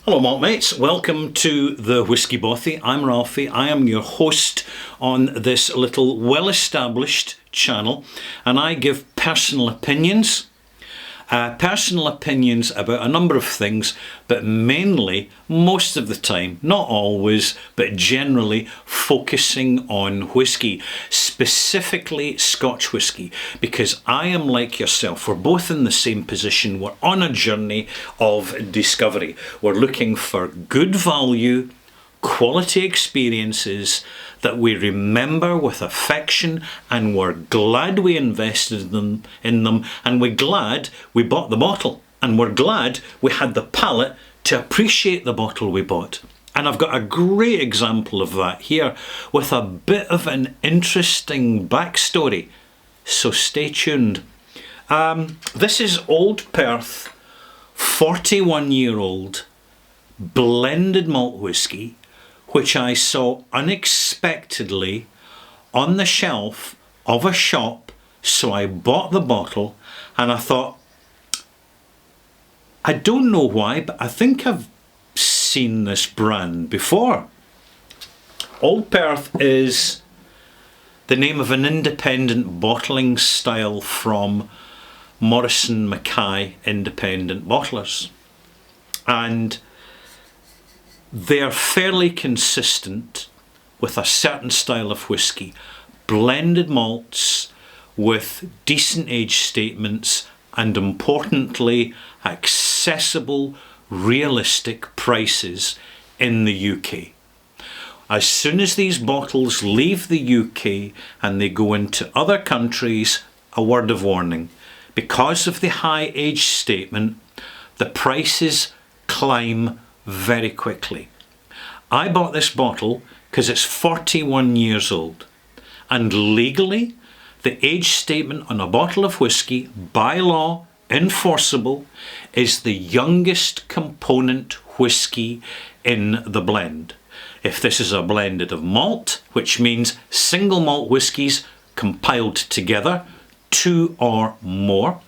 Hello malt mates, welcome to the Whisky Bothy. I'm Ralphie, I am your host on this little well-established channel, and I give personal opinions about a number of things, but mainly, most of the time, not always, but generally focusing on whisky, specifically Scotch whisky, because I am like yourself. We're both in the same position. We're on a journey of discovery. We're looking for good value, quality experiences that we remember with affection, and we're glad we invested in them, and we're glad we bought the bottle, and we're glad we had the palate to appreciate the bottle we bought. And I've got a great example of that here with a bit of an interesting backstory, so stay tuned. This is Old Perth 41-year-old blended malt whisky, which I saw unexpectedly on the shelf of a shop, so I bought the bottle, and I thought, I don't know why, but I think I've seen this brand before. Old Perth is the name of an independent bottling style from Morrison Mackay Independent Bottlers, and they're fairly consistent with a certain style of whisky, blended malts with decent age statements, and importantly, accessible, realistic prices in the UK. As soon as these bottles leave the UK and they go into other countries, a word of warning: because of the high age statement, the prices climb very quickly. I bought this bottle because it's 41 years old, and legally the age statement on a bottle of whisky, by law enforceable, is the youngest component whisky in the blend. If this is a blended of malt, which means single malt whiskies compiled together, two or more,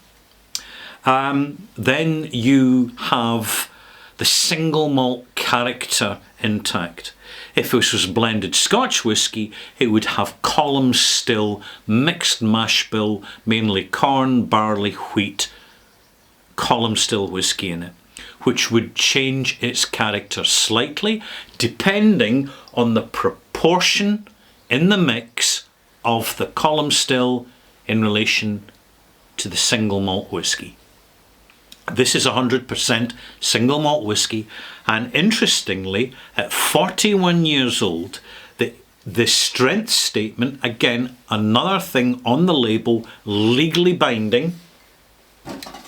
then you have the single malt character intact. If this was blended Scotch whisky, it would have column still, mixed mash bill, mainly corn, barley, wheat, column still whisky in it, which would change its character slightly depending on the proportion in the mix of the column still in relation to the single malt whisky. This is 100% single malt whisky, and interestingly, at 41 years old, the strength statement, again, another thing on the label, legally binding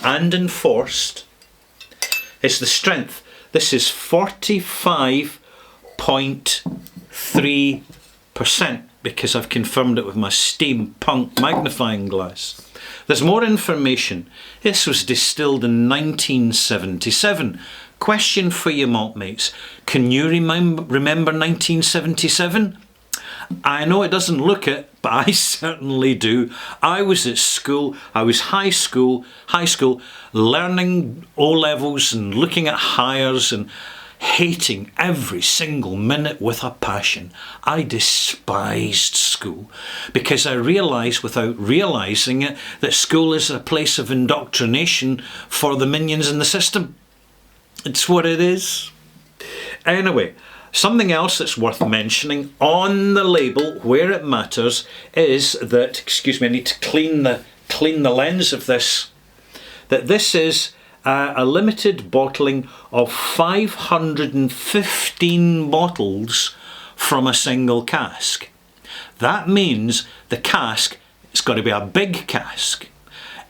and enforced, is the strength. This is 45.3%, because I've confirmed it with my steampunk magnifying glass. There's more information. This was distilled in 1977. Question for you malt mates. Can you remember 1977? I know it doesn't look it, but I certainly do. I was at school, I was high school, learning O-levels and looking at hires and hating every single minute with a passion. I despised school because I realised without realising it that school is a place of indoctrination for the minions in the system. It's what it is. Anyway, something else that's worth mentioning on the label where it matters is that, excuse me, I need to clean the lens of this, that this is a limited bottling of 515 bottles from a single cask. That means the cask, it's got to be a big cask.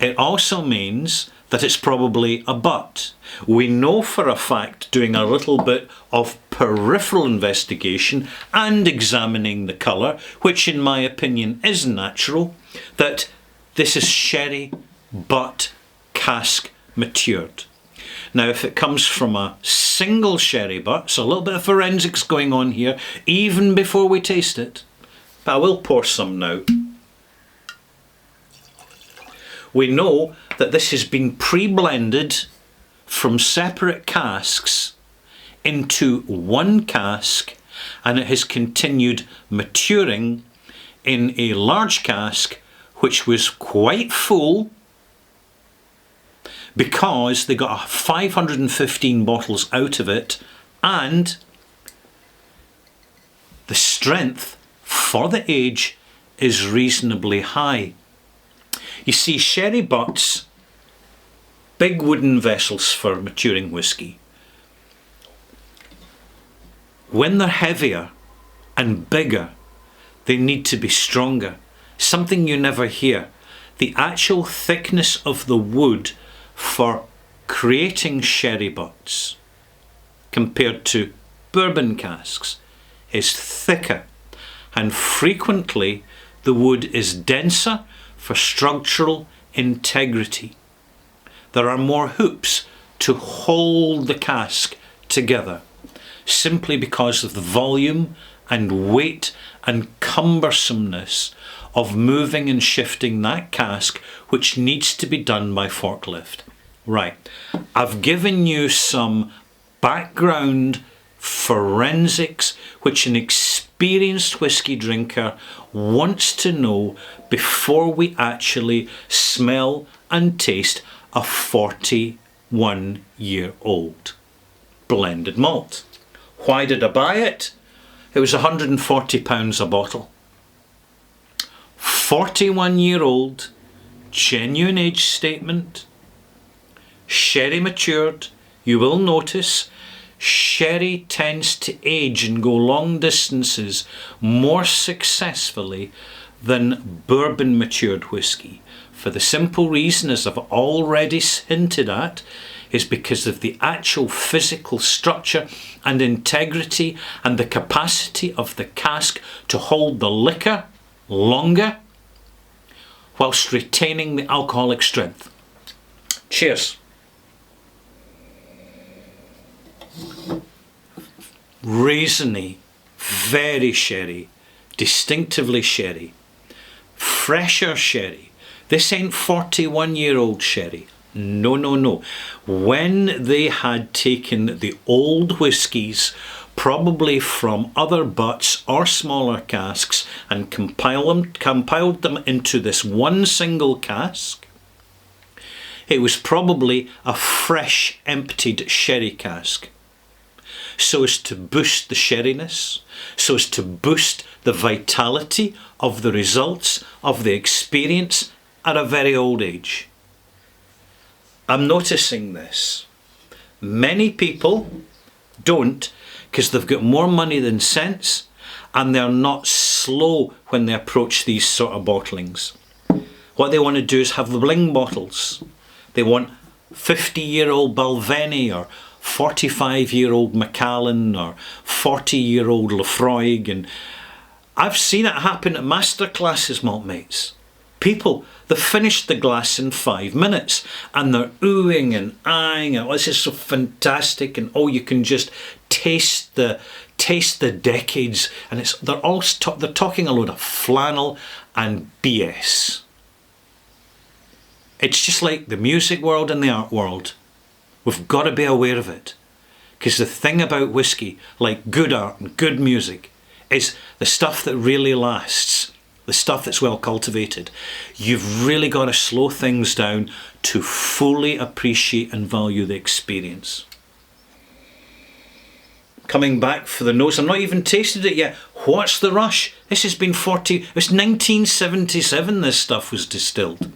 It also means that it's probably a butt. We know for a fact, doing a little bit of peripheral investigation and examining the colour, which in my opinion is natural, that this is sherry butt cask matured. Now, if it comes from a single sherry butt, so a little bit of forensics going on here, even before we taste it, but I will pour some now. We know that this has been pre-blended from separate casks into one cask, and it has continued maturing in a large cask which was quite full, because they got 515 bottles out of it, and the strength for the age is reasonably high. You see, sherry butts, big wooden vessels for maturing whisky, when they're heavier and bigger, they need to be stronger. Something you never hear. The actual thickness of the wood for creating sherry butts compared to bourbon casks is thicker, and frequently the wood is denser for structural integrity. There are more hoops to hold the cask together, simply because of the volume and weight and cumbersomeness of moving and shifting that cask, which needs to be done by forklift. Right, I've given you some background forensics which an experienced whisky drinker wants to know before we actually smell and taste a 41-year-old blended malt. Why did I buy it? It was £140 a bottle. 41-year-old, genuine age statement, sherry matured. You will notice sherry tends to age and go long distances more successfully than bourbon matured whisky, for the simple reason, as I've already hinted at, is because of the actual physical structure and integrity and the capacity of the cask to hold the liquor longer whilst retaining the alcoholic strength. Cheers. Raisiny, very sherry, distinctively sherry, fresher sherry. This ain't 41-year-old sherry. No, no, no. When they had taken the old whiskies, probably from other butts or smaller casks, and compiled them into this one single cask, it was probably a fresh emptied sherry cask, so as to boost the sherriness, so as to boost the vitality of the results of the experience at a very old age. I'm noticing this. Many people don't, because they've got more money than sense, and they're not slow when they approach these sort of bottlings. What they want to do is have the bling bottles. They want 50-year-old Balvenie, or 45-year-old Macallan, or 40-year-old Laphroaig, and I've seen it happen at masterclasses, maltmates. People, they finish the glass in 5 minutes and they're oohing and eyeing, oh, this is so fantastic, and oh, you can just taste the decades, and they're talking a load of flannel and BS. It's just like the music world and the art world. We've got to be aware of it, because the thing about whiskey, like good art and good music, is the stuff that really lasts. The stuff that's well cultivated. You've really got to slow things down to fully appreciate and value the experience. Coming back for the notes, I've not even tasted it yet. What's the rush? This has been it was 1977 this stuff was distilled.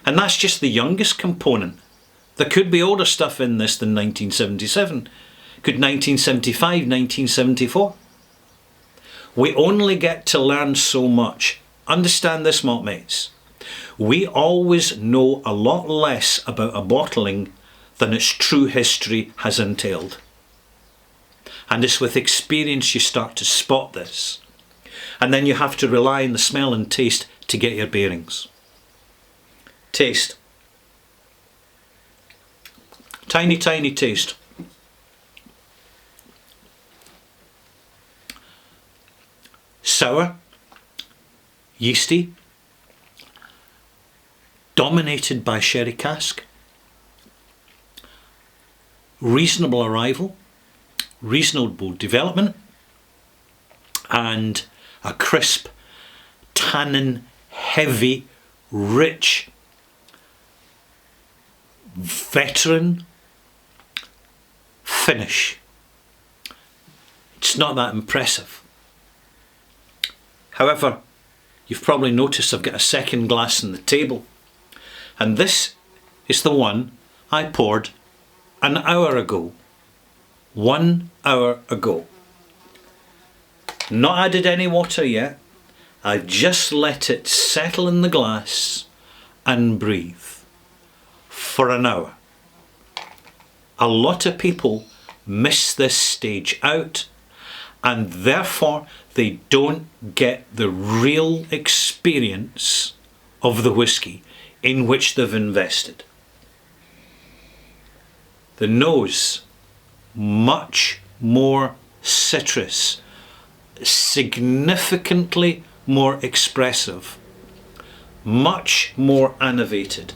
And that's just the youngest component. There could be older stuff in this than 1977. Could 1975, 1974. We only get to learn so much. Understand this, maltmates. We always know a lot less about a bottling than its true history has entailed. And it's with experience you start to spot this. And then you have to rely on the smell and taste to get your bearings. Taste. Tiny, tiny taste. Sour, yeasty, dominated by sherry cask, reasonable arrival, reasonable development, and a crisp, tannin, heavy, rich, veteran finish. It's not that impressive. However, you've probably noticed I've got a second glass on the table, and this is the one I poured an hour ago. 1 hour ago. Not added any water yet. I've just let it settle in the glass and breathe for an hour. A lot of people miss this stage out, and therefore they don't get the real experience of the whisky in which they've invested. The nose, much more citrus, significantly more expressive, much more animated.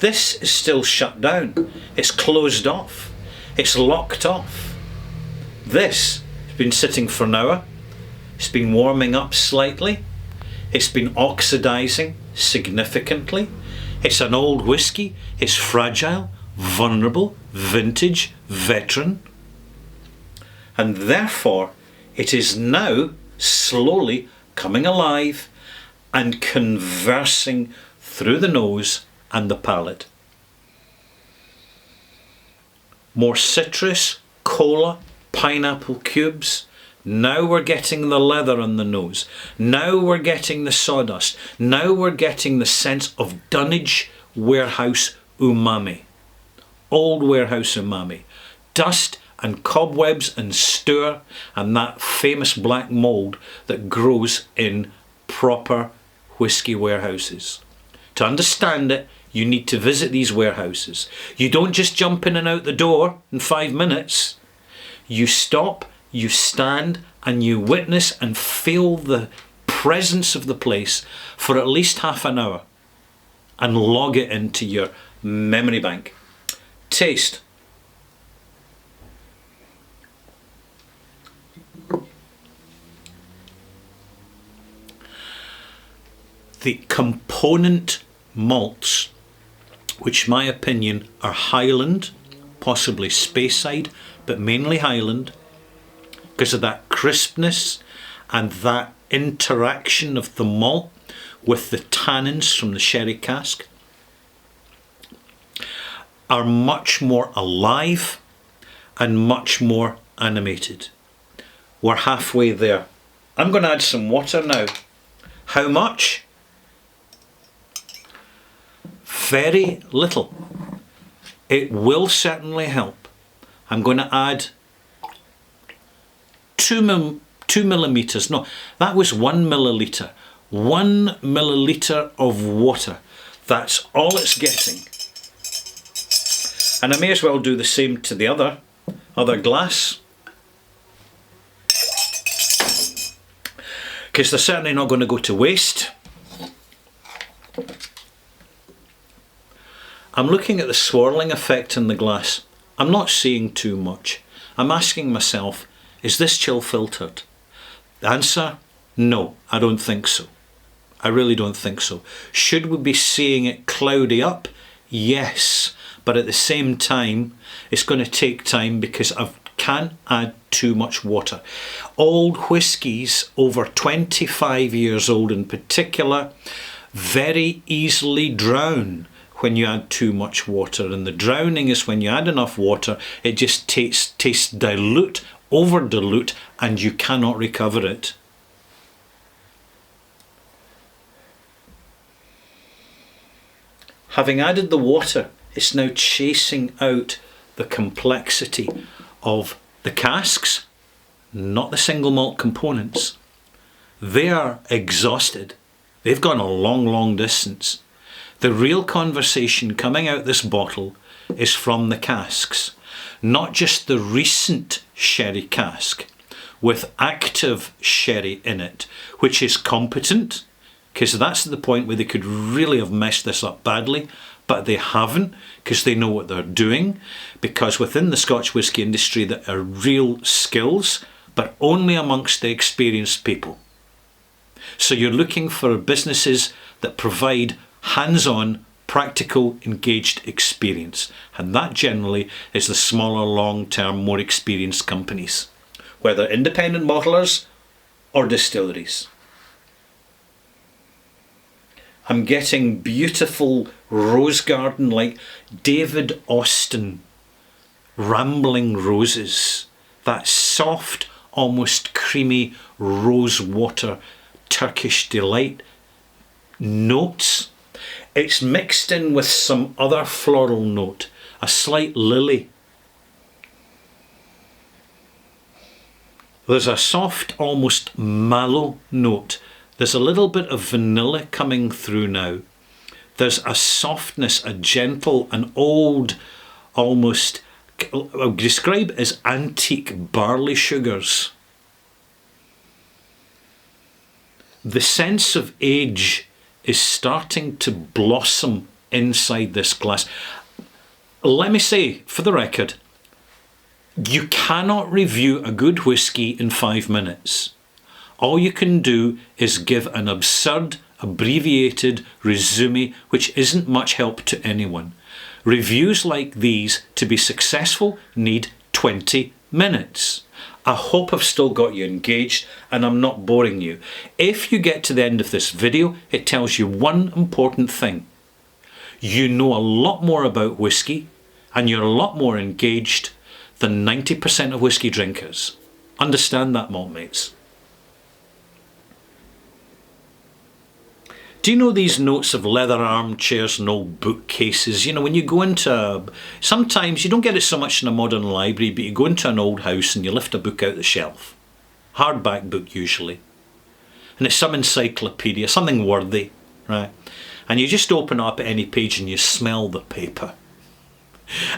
This is still shut down. It's closed off. It's locked off. This has been sitting for an hour. It's been warming up slightly. It's been oxidizing significantly. It's an old whisky. It's fragile, vulnerable, vintage, veteran. And therefore, it is now slowly coming alive and conversing through the nose and the palate. More citrus, cola, pineapple cubes. Now we're getting the leather on the nose. Now we're getting the sawdust. Now we're getting the sense of dunnage warehouse umami. Old warehouse umami. Dust and cobwebs and stour and that famous black mould that grows in proper whisky warehouses. To understand it, you need to visit these warehouses. You don't just jump in and out the door in 5 minutes. You stop, you stand, and you witness and feel the presence of the place for at least half an hour and log it into your memory bank. Taste. The component malts, which in my opinion are Highland, possibly Speyside, but mainly Highland, because of that crispness and that interaction of the malt with the tannins from the sherry cask, are much more alive and much more animated. We're halfway there. I'm going to add some water now. How much? Very little. It will certainly help. I'm going to add 2 millimeters. No, that was 1 milliliter. 1 milliliter of water. That's all it's getting. And I may as well do the same to the other glass, because they're certainly not going to go to waste. I'm looking at the swirling effect in the glass. I'm not seeing too much. I'm asking myself, is this chill filtered? The answer, no, I don't think so. I really don't think so. Should we be seeing it cloudy up? Yes, but at the same time, it's going to take time because I can't add too much water. Old whiskies, over 25 years old in particular, very easily drown when you add too much water, and the drowning is when you add enough water, it just tastes dilute, over dilute, and you cannot recover it. Having added the water, it's now chasing out the complexity of the casks, not the single malt components. They are exhausted. They've gone a long, long distance. The real conversation coming out this bottle is from the casks, not just the recent sherry cask with active sherry in it, which is competent, because that's the point where they could really have messed this up badly, but they haven't, because they know what they're doing, because within the Scotch whisky industry there are real skills, but only amongst the experienced people. So you're looking for businesses that provide hands-on, practical, engaged experience, and that generally is the smaller, long-term, more experienced companies, whether independent bottlers or distilleries. I'm getting beautiful rose garden, like David Austin, Rambling Roses, that soft, almost creamy rose water Turkish delight notes. It's mixed in with some other floral note, a slight lily. There's a soft, almost mallow note. There's a little bit of vanilla coming through now. There's a softness, a gentle, an old, almost, I'll describe it as antique barley sugars. The sense of age is starting to blossom inside this glass. Let me say, for the record, you cannot review a good whisky in 5 minutes. All you can do is give an absurd, abbreviated resume, which isn't much help to anyone. Reviews like these, to be successful, need 20 minutes. I hope I've still got you engaged and I'm not boring you. If you get to the end of this video, it tells you one important thing. You know a lot more about whisky and you're a lot more engaged than 90% of whisky drinkers. Understand that, malt mates. Do you know these notes of leather armchairs and old bookcases? You know, when you go into sometimes you don't get it so much in a modern library, but you go into an old house and you lift a book out the shelf. Hardback book usually. And it's some encyclopedia, something worthy, right? And you just open up at any page and you smell the paper.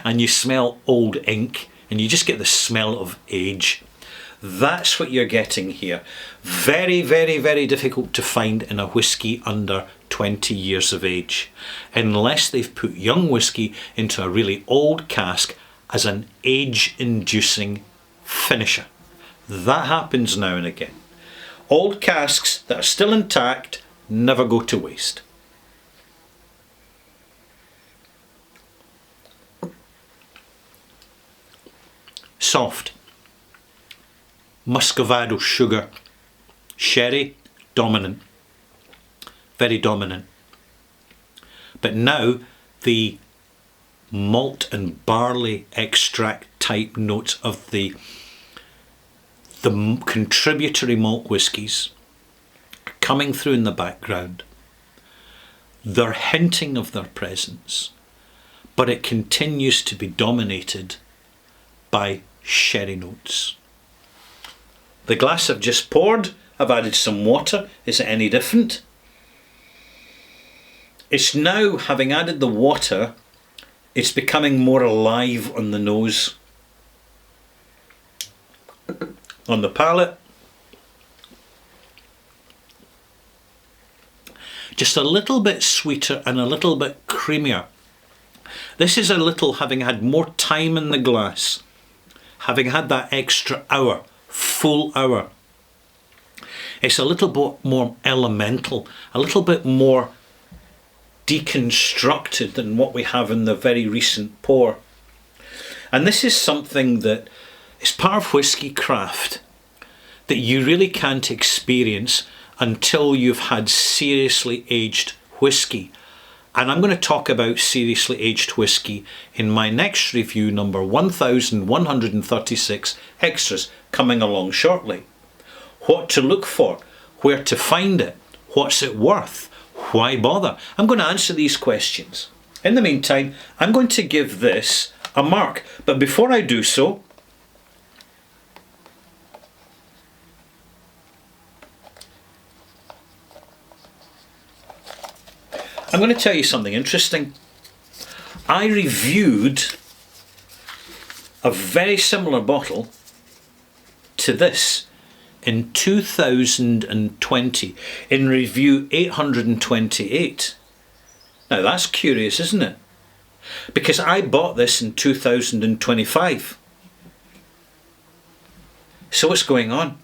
And you smell old ink and you just get the smell of age. That's what you're getting here. Very, very, very difficult to find in a whisky under 20 years of age, unless they've put young whisky into a really old cask as an age-inducing finisher. That happens now and again. Old casks that are still intact never go to waste. Soft. Muscovado sugar, sherry, dominant, very dominant. But now the malt and barley extract type notes of the contributory malt whiskies are coming through in the background. They're hinting of their presence, but it continues to be dominated by sherry notes. The glass I've just poured, I've added some water. Is it any different? It's now, having added the water, it's becoming more alive on the nose. On the palate, just a little bit sweeter and a little bit creamier. This is a little, having had more time in the glass, having had that extra hour, full hour. It's a little bit more elemental, a little bit more deconstructed than what we have in the very recent pour. And this is something that is part of whisky craft that you really can't experience until you've had seriously aged whisky. And I'm going to talk about seriously aged whisky in my next review, number 1136 Extras, coming along shortly. What to look for, where to find it, what's it worth, why bother? I'm going to answer these questions. In the meantime, I'm going to give this a mark. But before I do so, I'm going to tell you something interesting. I reviewed a very similar bottle to this in 2020 in review 828. Now that's curious, isn't it? because I bought this in 2025. So what's going on?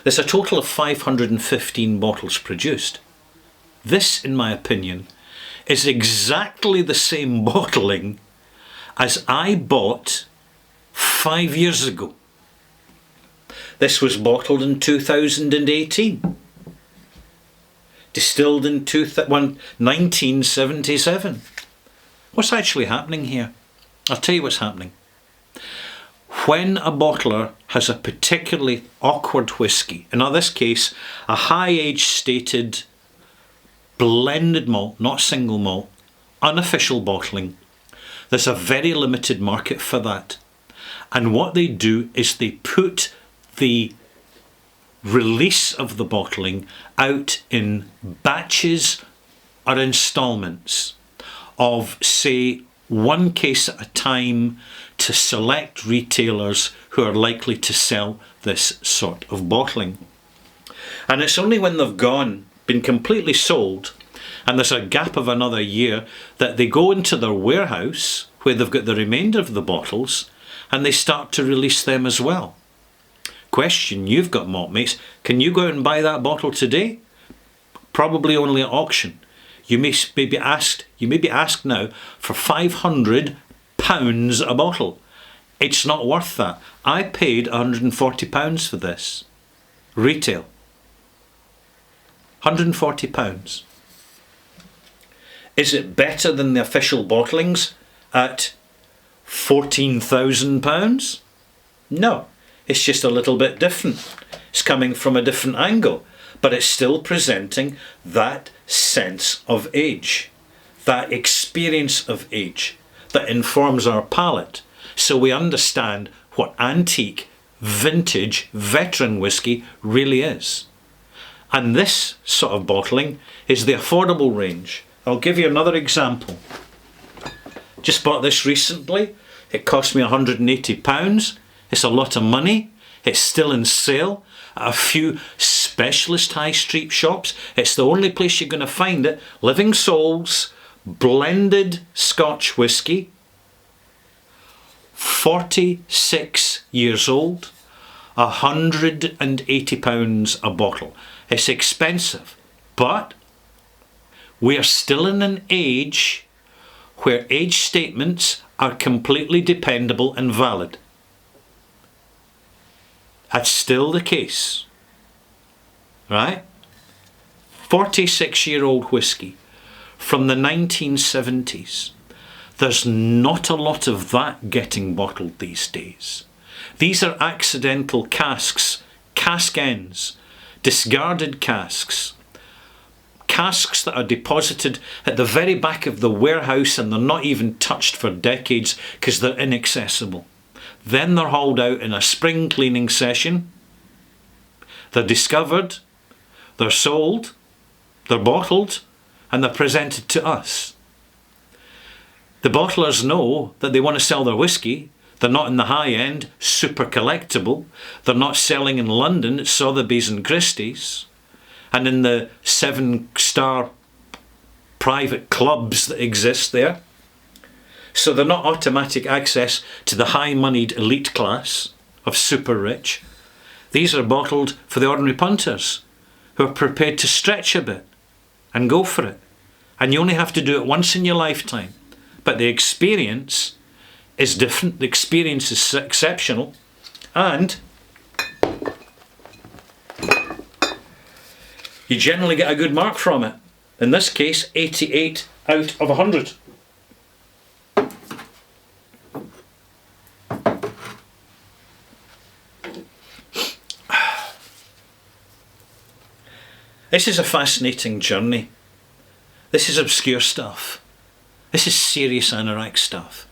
There's a total of 515 bottles produced. This, in my opinion, is exactly the same bottling as I bought 5 years ago. This was bottled in 2018. Distilled in 1977. What's actually happening here? I'll tell you what's happening. When a bottler has a particularly awkward whisky, in this case, a high age stated blended malt, not single malt, unofficial bottling, there's a very limited market for that. And what they do is they put the release of the bottling out in batches or installments of, say, one case at a time to select retailers who are likely to sell this sort of bottling. And it's only when they've been completely sold, and there's a gap of another year, that they go into their warehouse where they've got the remainder of the bottles and they start to release them as well. Question, you've got Maltmates, can you go out and buy that bottle today? Probably only at auction. You may be asked now for £500 a bottle. It's not worth that. I paid £140 for this. Retail. £140. Is it better than the official bottlings at £14,000? No, it's just a little bit different. It's coming from a different angle, but it's still presenting that sense of age, that experience of age that informs our palate, so we understand what antique, vintage, veteran whisky really is. And this sort of bottling is the affordable range. I'll give you another example. Just bought this recently. It cost me £180. It's a lot of money. It's still in sale at a few specialist high street shops. It's the only place you're going to find it. Living Souls blended Scotch whisky. 46 years old. £180 a bottle. It's expensive, but we are still in an age where age statements are completely dependable and valid. That's still the case, right? 46-year-old whisky from the 1970s. There's not a lot of that getting bottled these days. These are accidental casks, cask ends, discarded casks, casks that are deposited at the very back of the warehouse and they're not even touched for decades because they're inaccessible. Then they're hauled out in a spring cleaning session. They're discovered, they're sold, they're bottled, and they're presented to us. The bottlers know that they want to sell their whisky. They're not in the high end, super collectible. They're not selling in London at Sotheby's and Christie's and in the 7-star private clubs that exist there. So they're not automatic access to the high-moneyed elite class of super rich. These are bottled for the ordinary punters who are prepared to stretch a bit and go for it. And you only have to do it once in your lifetime. But the experience is different. The experience is exceptional. And you generally get a good mark from it. In this case, 88 out of 100. This is a fascinating journey. This is obscure stuff. This is serious anorak stuff.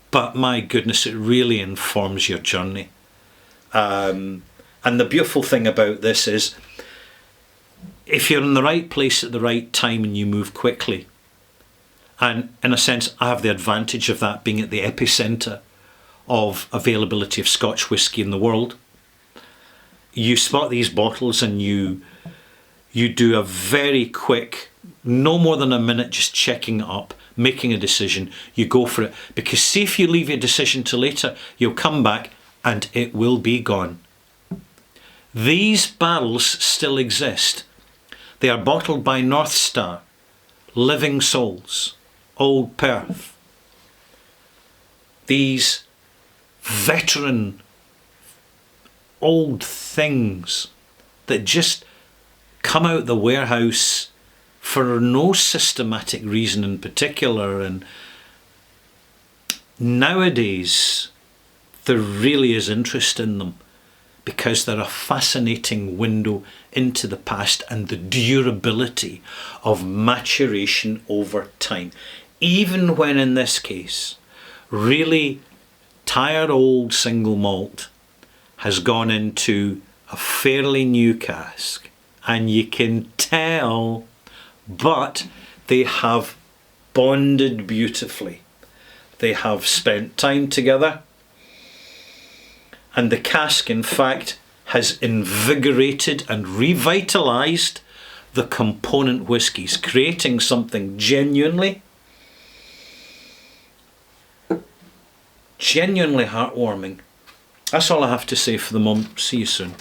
But my goodness, it really informs your journey. And the beautiful thing about this is, if you're in the right place at the right time and you move quickly, and in a sense I have the advantage of that being at the epicentre of availability of Scotch whisky in the world, you spot these bottles and you do a very quick no more than a minute just checking it up, making a decision. You go for it. Because see, if you leave your decision till later, you'll come back and it will be gone. These barrels still exist. They are bottled by North Star, Living Souls, Old Perth. These veteran old things that just come out the warehouse for no systematic reason in particular, and nowadays there really is interest in them because they're a fascinating window into the past and the durability of maturation over time, even when in this case really tired old single malt has gone into a fairly new cask, and you can tell, but they have bonded beautifully. They have spent time together, and the cask in fact has invigorated and revitalised the component whiskies, creating something genuinely heartwarming. That's all I have to say for the moment. See you soon.